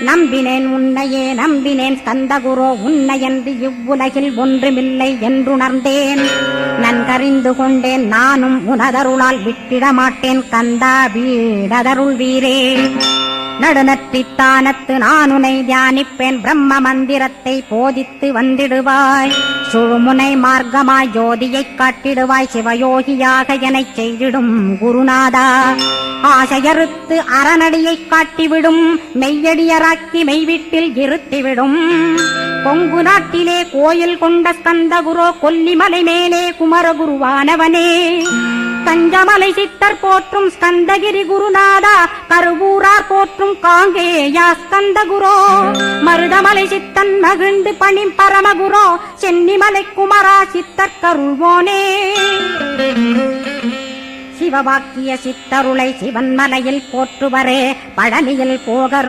நம்பினேன் உன்னையே நம்பினேன் ஸ்கந்தகுரோ உன்னையன்று இவ்வுலகில் ஒன்றுமில்லை என்றுணர்ந்தேன். நன்கறிந்து கொண்டேன் நானும் உனதருளால் விட்டிட மாட்டேன் கந்தா வீடதருள் வீரே. நடுநற்றித்தானத்து நானுனை தியானிப்பேன் பிரம்ம மந்திரத்தை போதித்து வந்திடுவாய். சுழுமுனை மார்க்கமாய் ஜோதியைக் காட்டிடுவாய் சிவயோகியாக எனச் செய்திடும் குருநாதா. ஆசையறுத்து அறநடியைக் காட்டிவிடும் மெய்யடியராக்கி மெய்வீட்டில் இருத்திவிடும். கொங்கு நாட்டிலே கோயில் கொண்ட ஸ்கந்தகுரோ கொல்லிமலை மேலே குமரகுருவானவனே. தஞ்சமலை சித்தர் போற்றும் ஸ்கந்தகிரி குருநாதா கருவூரார் போற்றும் காங்கேயா ஸ்கந்தகுரோ. மருதமலை சித்தன் மகிழ்ந்து பணி பரமகுரோ சென்னிமலை குமரா சித்தர் கருள்வோனே. சிவவாக்கிய சித்தருளை சிவன்மலையில் போற்றுவரே பழனியில் போகர்